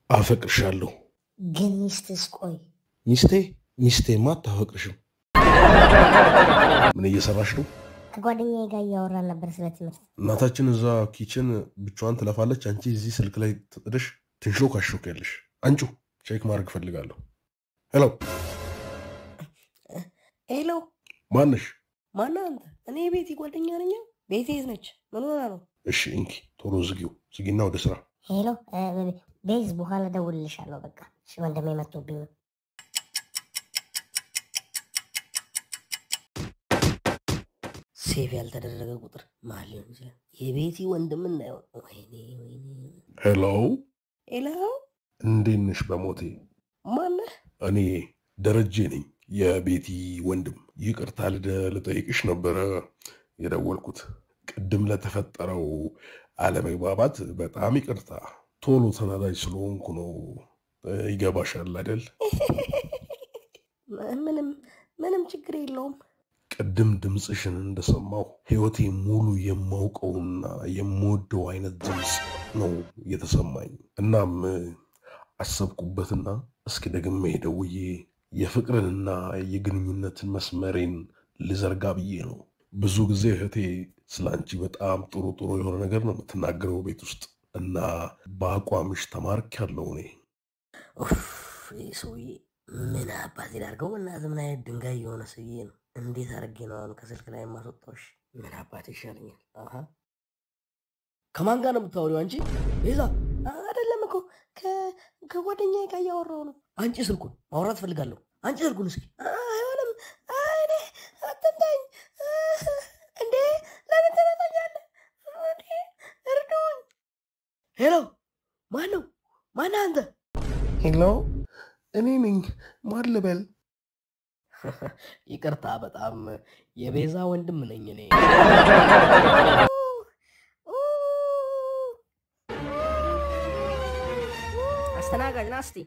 አፈቅርሻለሁ ግን ሚስትስ ቆይ ሚስቴማ አታፈቅርሽም ምን እየሰራሽ ነው ከጓደኛዬ ጋር እያወራን ነበር ስለ ትምህርት እናታችን እዛ ኪችን ብቻዋን ትለፋለች አንቺ እዚህ ስልክ ላይ ተጥደሽ ትንሾካሾካለሽ አንቺ ቼክ ማድረግ ፈልጋለሁ ሄሎ ማነሽ ማን አንተ እኔ ቤቲ ጓደኛ ነኝ ቤቲ ነች ምን ሆነ ነው እሺ እንኪ ቶሎ ዝጊና ወደ ስራ ሄሎ ቤዝ በኋላ ደውልልሻለሁ በቃ እሺ ወንድሜ መጥቶብኝ ነው ሴቭ ያልተደረገ ቁጥር ማን ሊሆን ይችላል የቤቲ ወንድም እንዳይሆን ወይኔ ሄሎ እንዴት ነሽ በሞቴ ማን እኔ ደረጀ ነኝ የቤቲ ወንድም ይቅርታ ልጠይቅሽ ነበረ የደወልኩት ቅድም ለተፈጠረው አለመግባባት በጣም ይቅርታ ቶሎ ተናዳጅ ስለሆንኩ ነው ይገባሻል አይደል ምንም ችግር የለውም ቅድም ድምጽሽን እንደሰማው ህይወቴ ሙሉ የማውቀውና የምወደው አይነት ድምጽ ነው የተሰማኝ እናም አሰብኩበትና እስኪ ደግሜ ደውዬ የፍቅርንና የግንኙነትን መስመሬን ልዘርጋ ብዬ ነው ብዙ ጊዜ እህቴ ስላንቺ በጣም ጥሩ የሆነ ነገር ነው የምትናገረው ቤት ውስጥ እና በአቋምሽ ተማርካለሁ እኔ ሶይ ምን አባቴ ላርገው እና ምን አይነት ድንጋይ የሆነ ሰውዬ ነው እንዴት አርጌ ነው አሁን ከስልክ ላይ ማስወጣውሽ ምን አባቴ ይሻለኛል ከማን ጋር ነው የምታወሪው አንቺ ቤዛ አይደለም እኮ ከጓደኛዬ ጋር እያወራሁ ነው አንቺ ስልኩን ማውራት ፈልጋለሁ አንቺ ስልኩን እስኪ አይሆንም አይኔ አትንዳኝ እንዴ ለምን ትመጣኛለህ እንዴ እርዱኝ ሄሎ ማን አንተ ሄሎ እኔ ነኝ ማን ልበል ይቅርታ በጣም የቤዛ ወንድም ነኝ እኔ አስተናጋጅ ናስቲ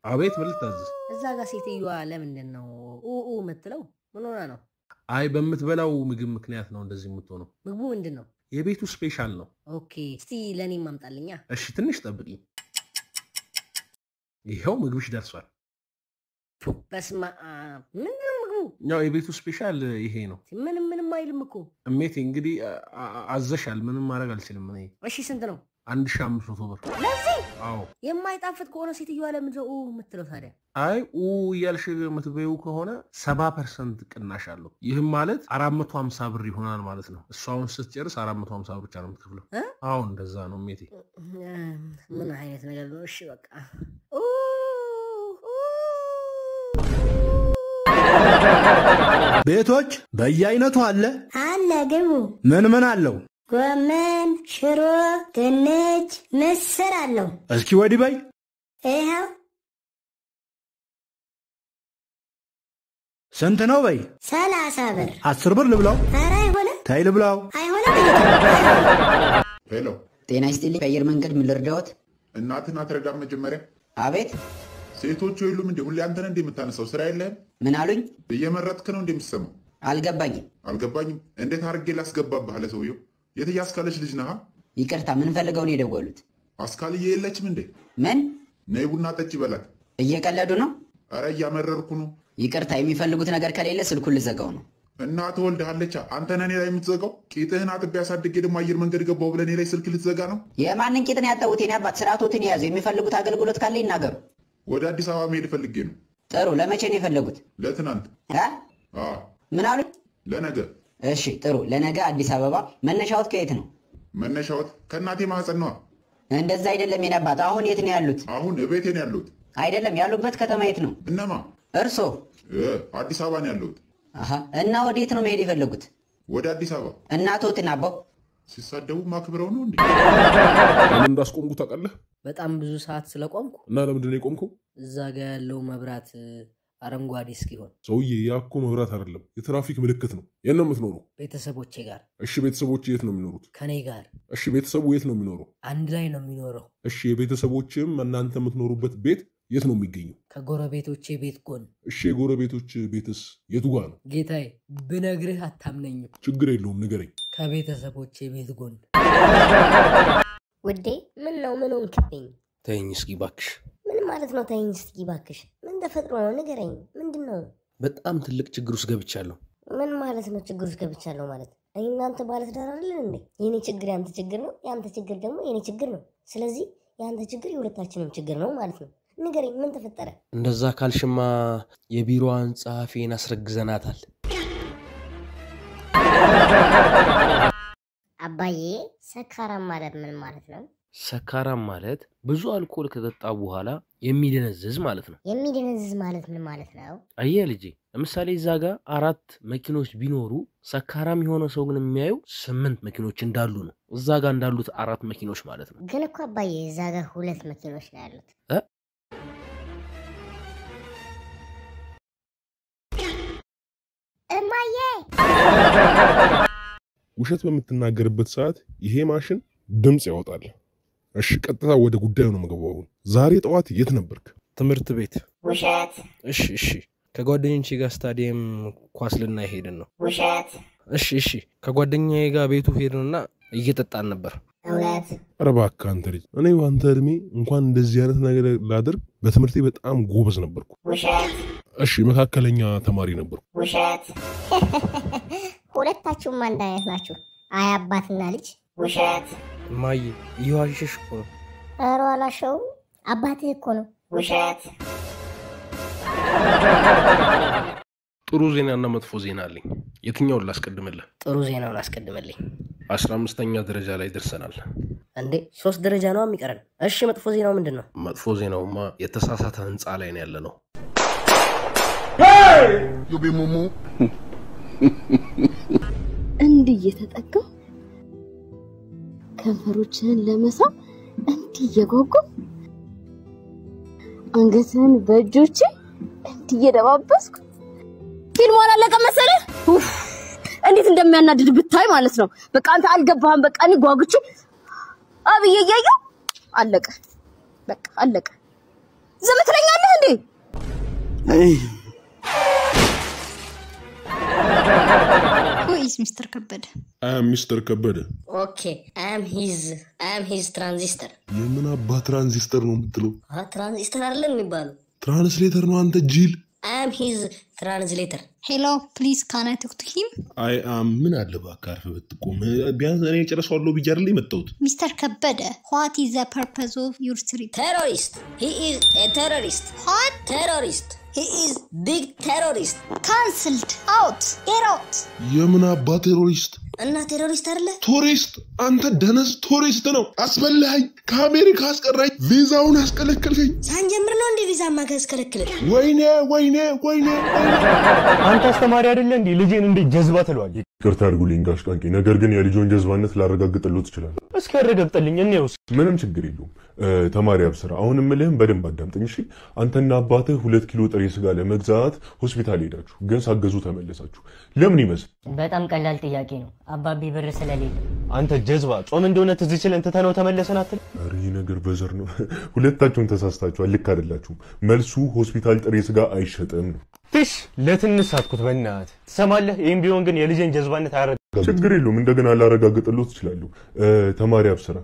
አቤት መልታዝ እዛ ጋር ሴትዮዋ ለምንድን ነው የምትለው ምን ሆነ ነው አይ በመትበላው ምግብ ምክንያት ነው እንደዚህ የምትሆነው ምግቡ ምንድነው የቤቱ ስፔሻል ነው ኦኬ እስቲ ለኔ ማምጣልኛ እሺ ትንሽ ጠብቂ ይሄው ምግብሽ ደርሷል በስማ ምንድነው ምግቡ ያው የቤቱ ስፔሻል ይሄ ነው ምንም አይልም እኮ እሜቴ እንግዲህ አዘሻል ምንም ማድረግ አልችልም እኔ እሺ ስንት ነው 1500 ብር ለዚህ አዎ የማይጣፍጥ ከሆነ ሴትዮዋ ለምንድነው የምትለው ታዲያ አይ ያልሽ የምትበይው ከሆነ 70% ቅናሽ አለው ይህም ማለት 450 ብር ይሆናል ማለት ነው እሷውን ስትጨርስ 450 ብር ብቻ ነው የምትከፍለው አዎ እንደዛ ነው ሜቴ ምን አይነት ነገር ነው እሺ በቃ ቤቶች በየአይነቱ አለ ግቡ ምን አለው ጎመን ሽሮ ድንች ምስር አለው እስኪ ወዲህ በይ ይሄው ስንት ነው በይ 30 ብር 10 ብር ልብላው ኧረ አይሆንም ታይ ልብላው አይሆንም ሄሎ ጤና ይስጥልኝ ከአየር መንገድ ምን ልርዳዎት እናትና አትረዳም መጀመሪያ አቤት ሴቶቹ የሉም እንዴ ሁሌ አንተ ነህ እንደምታነሳው ስራ የለህም ምን አሉኝ እየመረጥክ ነው እንደምትሰማው አልገባኝም እንዴት አርጌ ላስገባብህ አለ ሰውየው የትያስካለች ልጅ ነህ ይቅርታ ምን ፈልገው ነው የደወሉት አስካልዬ የለችም እንዴ ምን ነይ ቡና ጠጪ በላት እየቀለዱ ነው አረ እያመረርኩ ነው ይቅርታ የሚፈልጉት ነገር ከሌለ ስልኩን ልዘጋው ነው እናት ወልደሃለች አንተ ነህ እኔ ላይ የምትዘጋው ቂጥህን አጥቤ አሳድጌ ደግሞ አየር መንገድ ገባው ብለህ እኔ ላይ ስልክ ልትዘጋ ነው የማንን ቂጥን ያጣውት የኔ አባት ስርዓቶትን ያዙ የሚፈልጉት አገልግሎት ካለ ይናገሩ ወደ አዲስ አበባ መሄድ ፈልጌ ነው ጥሩ ለመቼ ነው የፈለጉት ለትናንት ምን አሉኝ ለነገ እሺ ጥሩ ለነገ አዲስ አበባ መነሻዎት ከየት ነው መነሻዎት ከእናቴ ማህፀን ነው እንደዛ አይደለም የኔ አባት አሁን የት ነው ያሉት አሁን እቤቴ ነው ያሉት አይደለም ያሉበት ከተማ የት ነው እነማ እርሶ አዲስ አበባ ነው ያሉት እና ወዴት ነው መሄድ የፈለጉት ወደ አዲስ አበባ እናቶትን አባው ሲሳደቡ ማክብረው ነው እንዴ ለምን እንዳስቆምኩ ታውቃለህ በጣም ብዙ ሰዓት ስለቆምኩ እና ለምንድን ነው የቆምከው እዛ ጋር ያለው መብራት አረንጓዴ እስኪሆን ሰውዬ ያኮ መብራት አይደለም የትራፊክ ምልክት ነው የት ነው የምትኖረው ቤተሰቦቼ ጋር እሺ ቤተሰቦቼ የት ነው የሚኖሩት ከኔ ጋር እሺ ቤተሰቡ የት ነው የሚኖረው አንድ ላይ ነው የሚኖረው እሺ የቤተሰቦችም እናንተ የምትኖሩበት ቤት የት ነው የሚገኘው ከጎረቤቶቼ ቤት ጎን እሺ የጎረቤቶች ቤትስ የቱ ጋር ነው ጌታዬ ብነግርህ አታምነኝም ችግር የለውም ንገረኝ ከቤተሰቦቼ ቤት ጎን ውዴ ምን ነው ምን ሆንክብኝ? ተይኝ እስኪ ባክሽ። ምን ማለት ነው ተይኝ እስኪ ባክሽ? ምን ተፈጥሮ ነው ንገረኝ። ምንድነው? በጣም ትልቅ ችግር ውስጥ ገብቻለሁ። ምን ማለት ነው ችግር ውስጥ ገብቻለሁ ማለት? እናንተ ባለት ዳር አይደል እንዴ? የኔ ችግር ያንተ ችግር ነው፣ ያንተ ችግር ደግሞ የኔ ችግር ነው። ስለዚህ ያንተ ችግር የሁለታችንም ችግር ነው ማለት ነው። ንገረኝ ምን ተፈጠረ? እንደዛ ካልሽማ የቢሮዋን ጸሐፊን አስረግዘናታል። አባዬ ሰካራም ማለት ምን ማለት ነው? ሰካራም ማለት ብዙ አልኮል ከጠጣ በኋላ የሚደነዝዝ ማለት ነው። የሚደነዝዝ ማለት ምን ማለት ነው? አየህ ልጄ፣ ለምሳሌ እዛ ጋር 4 መኪኖች ቢኖሩ ሰካራም የሆነ ሰው ግን የሚያየው 8 መኪኖች እንዳሉ ነው። እዛ ጋር እንዳሉት 4 መኪኖች ማለት ነው። ግን እኮ አባዬ እዛ ጋር 2 መኪኖች ነው ያሉት። እማዬ ውሸት በምትናገርበት ሰዓት ይሄ ማሽን ድምጽ ያወጣል። እሺ ቀጥታ ወደ ጉዳዩ ነው መገባው። ዛሬ ጠዋት የት ነበርክ? ትምህርት ቤት። ውሸት እሺ ከጓደኞቼ ጋር ስታዲየም ኳስ ልናይ ሄድን ነው። ውሸት እሺ ከጓደኛዬ ጋር ቤቱ ሄድንና እየጠጣን ነበር። እውነት ኧረ እባክህ አንተ ልጅ፣ እኔ ባንተ እድሜ እንኳን እንደዚህ አይነት ነገር ላደርግ በትምህርቴ በጣም ጎበዝ ነበርኩ። ውሸት እሺ መካከለኛ ተማሪ ነበርኩ። ውሸት ሁለታችሁም አንድ አይነት ናችሁ። አይ አባትና ልጅ። ውሸት ማይ ይዋሽሽ እኮ ነው። ኧረ አላሸውም፣ አባትህ እኮ ነው። ውሸት ጥሩ ዜናና መጥፎ ዜና አለኝ። የትኛውን ላስቀድምልህ? ጥሩ ዜናውን አስቀድምልኝ። 15ኛ ደረጃ ላይ ደርሰናል። እንዴ 3 ደረጃ ነው የሚቀረን። እሺ መጥፎ ዜናው ምንድነው? መጥፎ ዜናውማ የተሳሳተ ህንጻ ላይ ነው ያለነው። እንዲህ እየተጠጋው ከንፈሮችህን ለመሳም እንዲህ እየጓጓ አንገትህን በእጆቼ እንዲህ እየደባበስኩ ፊልሙ አላለቀም መሰለህ? እንዴት እንደሚያናድድ ብታይ ማለት ነው። በቃ አንተ አልገባህም። በቃ እኔ ጓጉቼ አብዬ እያየሁ አለቀ። በቃ አለቀ። ዝም ትለኛለህ እንዴ? Who is Mr. Kabede? I am Mr. Kabede. Okay, I am his transistor. የምን አባ ትራንዚስተር ነው የምትለው? ትራንዚስተር አይደለም የሚባለው። ትራንስሌተር ነው አንተ ጂል። I am his translator. Hello, please can I talk to him? I am ምን አለ እባክህ አርፈህ ብትቆም። ቢያንስ እኔ ጨርሰዋለሁ ብዬ አይደል የመጣሁት? Mr. Kabede, what is the purpose of your trip? Terrorist. He is a terrorist. What? Terrorist. He is big terrorist. Cancelled. Out. Get out. የምን አባ ቴሮሪስት እና ቴሮሪስት አይደለ? ቱሪስት አንተ ደነዝ ቱሪስት ነው። አስበላኝ፣ ከአሜሪካ አስቀራኝ፣ ቪዛውን አስከለከልከኝ። ሳንጀምር ነው እንደ ቪዛ ማከስከለክለ። ወይኔ አንተ አስተማሪ አይደለ እንዴ? ልጄን እንደ ጀዝባ ትለዋለህ? ይቅርታ አድርጉልኝ ጋሽ ቃንቄ፣ ነገር ግን የልጆን ጀዝባነት ላረጋግጥልዎት እችላለሁ። እስኪ አረጋግጥልኝ እኔውስ። ምንም ችግር የለውም። ተማሪ አብስራ፣ አሁን እምልህም በደንብ አዳምጠኝ እሺ። አንተና አባትህ 2 ኪሎ ጥሬ ስጋ ለመግዛት ሆስፒታል ሄዳችሁ ግን ሳገዙ ተመለሳችሁ። ለምን ይመስል? በጣም ቀላል ጥያቄ ነው። አባቢ ብር ስለሌለ። አንተ ጀዝባ ጾም እንደሆነ ትዝ ይችላል ተተነው ተመለሰን አትል? አሪ ነገር በዘር ነው። ሁለታችሁም ተሳስታችኋል። ልክ አይደላችሁም። መልሱ ሆስፒታል ጥሬ ስጋ አይሸጥም ነው። ትሽ ለትንሽ ሳትኩት በእናትህ ትሰማለህ? ይሄን ቢሆን ግን የልጄን ጀዝባነት አያረጋግጥም። ችግር የለውም። እንደገና ላረጋግጥልዎት እችላለሁ። ተማሪ አብስራ፣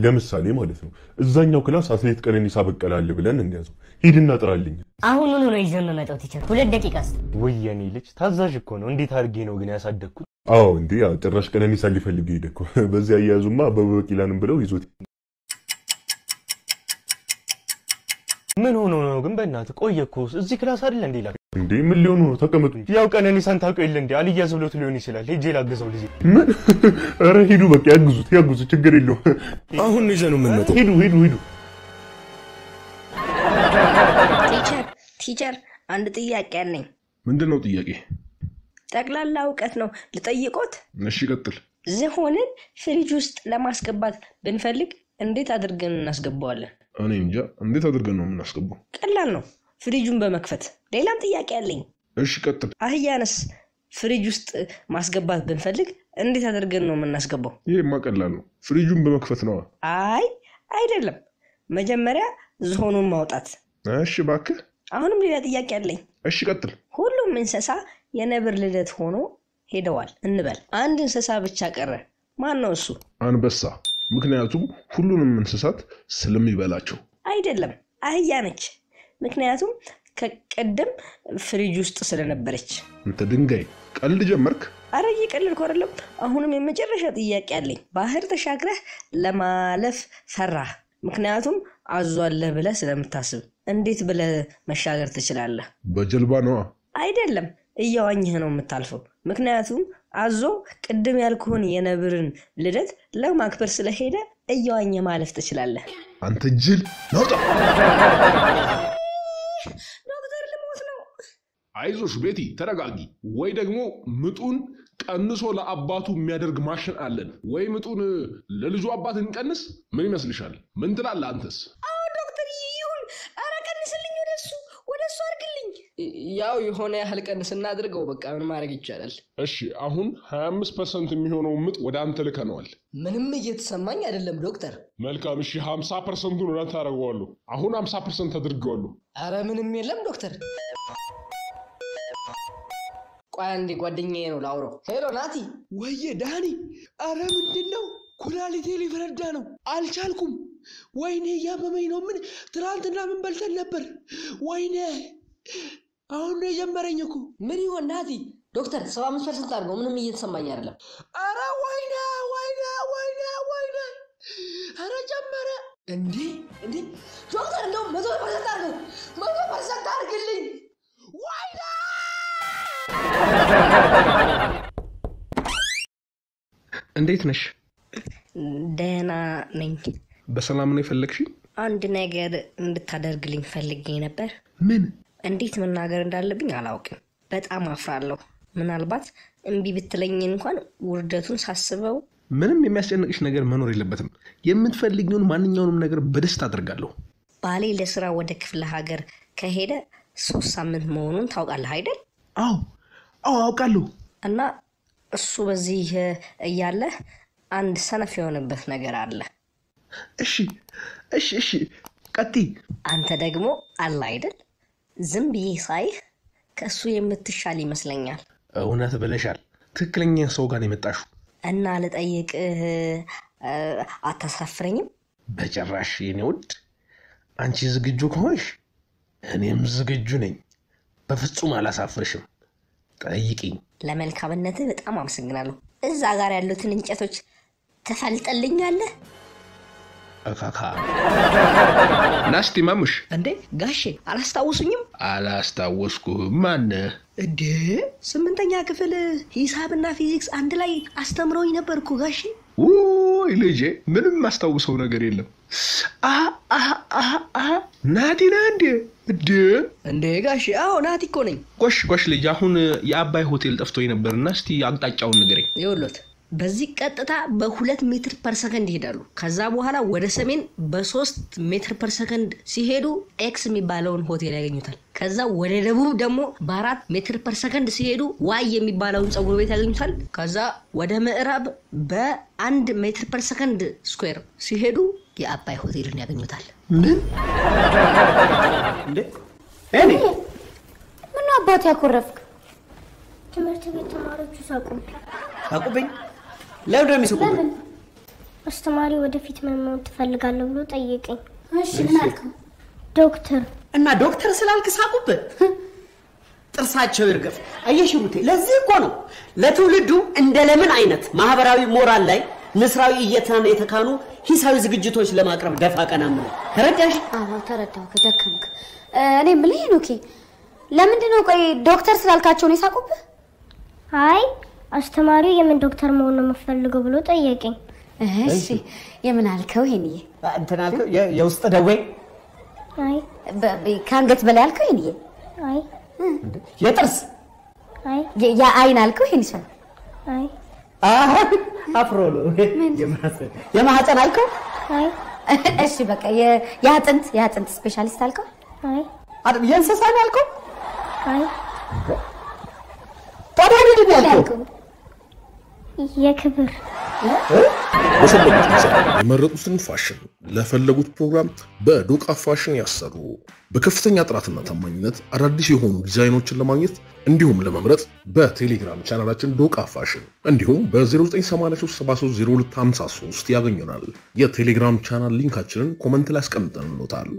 ለምሳሌ ማለት ነው እዛኛው ክላስ አትሌት ቀነኒሳ በቀለ አለ ብለን እንያዘው። ሂድና ጥራልኝ። አሁን ነው ይዘን መጣው ቲቸር 2 ደቂቃ እስቲ። ወይ የኔ ልጅ ታዛዥ እኮ ነው። እንዴት አድርጌ ነው ግን ያሳደግኩት? አዎ እንዴ ጭራሽ ቀነኒሳ ሊፈልግ ሄደ እኮ። በዚህ አያያዙማ አበበ ቢቂላንም ብለው ይዞት። ምን ሆኖ ነው ግን በእናትህ? ቆየ እኮ እዚህ ክላስ አይደል እንዴ? ላክ እንዴ ምን ሊሆኑ ነው? ተቀመጡ እንጂ። ያው ቀነኒሳን ታውቀው የለ እንዴ? አልያዝ ብሎት ሊሆን ይችላል። ሄጄ ላግዘው ልጅ። ምን? ኧረ ሂዱ በቃ ያግዙት፣ ችግር የለውም። አሁን ነው ይዘነው የምንመጣው። ሂዱ። ቲቸር አንድ ጥያቄ አለኝ። ምንድነው ጥያቄ? ጠቅላላ እውቀት ነው ልጠይቆት። እሺ ቀጥል። ዝሆንን ፍሪጅ ውስጥ ለማስገባት ብንፈልግ እንዴት አድርገን እናስገባዋለን? እኔ እንጃ። እንዴት አድርገን ነው የምናስገባው? ቀላል ነው፣ ፍሪጁን በመክፈት። ሌላም ጥያቄ አለኝ። እሺ ቀጥል። አህያንስ ፍሪጅ ውስጥ ማስገባት ብንፈልግ እንዴት አድርገን ነው የምናስገባው? ይሄማ ቀላል ነው፣ ፍሪጁን በመክፈት ነው። አይ አይደለም፣ መጀመሪያ ዝሆኑን ማውጣት። እሺ እባክህ። አሁንም ሌላ ጥያቄ አለኝ። እሺ ቀጥል። ሁሉም እንስሳ የነብር ልደት ሆኖ ሄደዋል እንበል። አንድ እንስሳ ብቻ ቀረ። ማን ነው እሱ? አንበሳ። ምክንያቱም ሁሉንም እንስሳት ስለሚበላቸው። አይደለም አህያ ነች። ምክንያቱም ከቀደም ፍሪጅ ውስጥ ስለነበረች። አንተ ድንጋይ ቀልድ ጀመርክ? አረ እየቀለድኩ አይደለም። አሁንም የመጨረሻ ጥያቄ አለኝ። ባህር ተሻግረህ ለማለፍ ፈራህ፣ ምክንያቱም አዞ አለ ብለህ ስለምታስብ። እንዴት ብለህ መሻገር ትችላለህ? በጀልባ ነው። አይደለም እያዋኘህ ነው የምታልፈው። ምክንያቱም አዞ ቅድም ያልኩህን የነብርን ልደት ለማክበር ስለሄደ እያዋኘ ማለፍ ትችላለህ። አንተ ጅል ናውጣ። ዶክተር ልሞት ነው። አይዞሽ ቤቲ ተረጋጊ። ወይ ደግሞ ምጡን ቀንሶ ለአባቱ የሚያደርግ ማሽን አለን። ወይ ምጡን ለልጁ አባት እንቀንስ። ምን ይመስልሻል? ምን ትላለህ አንተስ? አዎ ዶክተር ይሁን። አረ ቀንስልኝ፣ ወደሱ አድርግልኝ። ያው የሆነ ያህል ቀንስ እናድርገው። በቃ ምን ማድረግ ይቻላል? እሺ አሁን 25% የሚሆነው ምጥ ወደ አንተ ልከነዋል። ምንም እየተሰማኝ አይደለም ዶክተር። መልካም እሺ 50%ን ወደ አንተ አደርገዋለሁ። አሁን 50% አድርገዋለሁ። አረ ምንም የለም ዶክተር። ቆይ አንዴ ጓደኛዬ ነው ላውራው። ሄሎ ናቲ። ወየ ዳኒ። አረ ምንድነው? ኩላሊቴ ሊፈነዳ ነው። አልቻልኩም። ወይኔ ያመመኝ ነው። ምን ትናንትና ምን በልተን ነበር? ወይኔ አሁን ነው የጀመረኝ እኮ። ምን ይሆን ናቲ? ዶክተር 75% አድርገው። ምንም እየተሰማኝ አይደለም። አረ ወይኔ አረ ጀመረ እንዴ ዶክተር እንደው 100% አድርገው። 100% አድርግልኝ። ወይኔ እንዴት ነሽ? ደህና ነኝ። በሰላም ነው የፈለግሽኝ? አንድ ነገር እንድታደርግልኝ ፈልጌ ነበር። ምን? እንዴት መናገር እንዳለብኝ አላውቅም። በጣም አፍራለሁ። ምናልባት እምቢ ብትለኝ እንኳን ውርደቱን ሳስበው። ምንም የሚያስጨንቅሽ ነገር መኖር የለበትም። የምትፈልጊውን ማንኛውንም ነገር በደስታ አደርጋለሁ። ባሌ ለስራ ወደ ክፍለ ሀገር ከሄደ 3 ሳምንት መሆኑን ታውቃለህ አይደል? አዎ አውቃለሁ። እና እሱ በዚህ እያለ አንድ ሰነፍ የሆነበት ነገር አለ። እሺ ቀጥይ። አንተ ደግሞ አለ አይደል? ዝም ብዬ ሳይህ ከሱ የምትሻል ይመስለኛል። እውነት ብለሻል። ትክክለኛ ሰው ጋር የመጣሽው። እና ልጠይቅህ አታሳፍረኝም? በጭራሽ የኔ ውድ። አንቺ ዝግጁ ከሆንሽ እኔም ዝግጁ ነኝ። በፍጹም አላሳፍርሽም። ጠይቂኝ። ለመልካምነትህ በጣም አመሰግናለሁ። እዛ ጋር ያሉትን እንጨቶች ተፈልጠልኛለህ? አካካ ናስቲ ማሙሽ። እንዴ ጋሼ አላስታውሱኝም? አላስታወስኩህም። ማን እንዴ? 8ኛ ክፍል ሂሳብና ፊዚክስ አንድ ላይ አስተምረውኝ ነበርኩ ጋሼ። ውይ ልጄ ምንም ማስታውሰው ነገር የለም። ናቲና እንዴ ጋሼ? አዎ ናቲ እኮ ነኝ። ጎሽ ልጅ፣ አሁን የአባይ ሆቴል ጠፍቶኝ ነበርና እስቲ አቅጣጫውን ንገረኝ። ይኸውልዎት በዚህ ቀጥታ በ2 ሜትር ፐር ሰከንድ ይሄዳሉ። ከዛ በኋላ ወደ ሰሜን በ3 ሜትር ፐር ሰከንድ ሲሄዱ ኤክስ የሚባለውን ሆቴል ያገኙታል። ከዛ ወደ ደቡብ ደግሞ በ4 ሜትር ፐር ሰከንድ ሲሄዱ ዋይ የሚባለውን ፀጉር ቤት ያገኙታል። ከዛ ወደ ምዕራብ በ1 ሜትር ፐር ሰከንድ ስኩዌር ሲሄዱ የአባይ ሆቴልን ያገኙታል። ምን እንዴ? እኔ ምን አባት ያኮረፍክ? ትምህርት ቤት ተማሪዎቹ ሳቁብኝ። ለምን የሚስቁብኝ? አስተማሪ ወደፊት ምን መሆን ትፈልጋለህ ብሎ ጠየቀኝ። እሺ ምን አልከው? ዶክተር። እና ዶክተር ስላልክ ሳቁብህ? ጥርሳቸው ይርገፍ። አየሽ ሩቴ፣ ለዚህ እኮ ነው ለትውልዱ እንደ ለምን አይነት ማህበራዊ ሞራል ላይ ንስራዊ እየተናነ የተካኑ ሂሳዊ ዝግጅቶች ለማቅረብ ደፋ ቀና ምን ተረዳሽ? አዎ ተረዳው። ከደከምክ እኔ ምን ይሄ ነው? ለምንድን ነው ቆይ ዶክተር ስላልካቸው ነው የሳቁብህ? አይ አስተማሪው የምን ዶክተር መሆን ነው የምፈልገው ብሎ ጠየቀኝ። እሺ የምን አልከው? ይሄንዬ እንትን አልከው? የውስጥ ደዌ? አይ ከአንገት በላይ አልከው? ይሄንዬ? አይ የጥርስ? አይ የአይን አልከው? ይሄንሽ? አይ አፍሮ ነው። የማህፀን አልከው? አይ እሺ በቃ የአጥንት ስፔሻሊስት አልከው? አይ የእንስሳ ነው አልከው? አይ ታዲያ ምንድን ነው ያልከው? የክብር በፈለጉት ዲዛይን የመረጡትን ፋሽን ለፈለጉት ፕሮግራም በዶቃ ፋሽን ያሰሩ። በከፍተኛ ጥራትና ታማኝነት አዳዲስ የሆኑ ዲዛይኖችን ለማግኘት እንዲሁም ለመምረጥ በቴሌግራም ቻናላችን ዶቃ ፋሽን እንዲሁም በ0983730253 ያገኙናል። የቴሌግራም ቻናል ሊንካችንን ኮመንት ላይ አስቀምጠንልዎታል።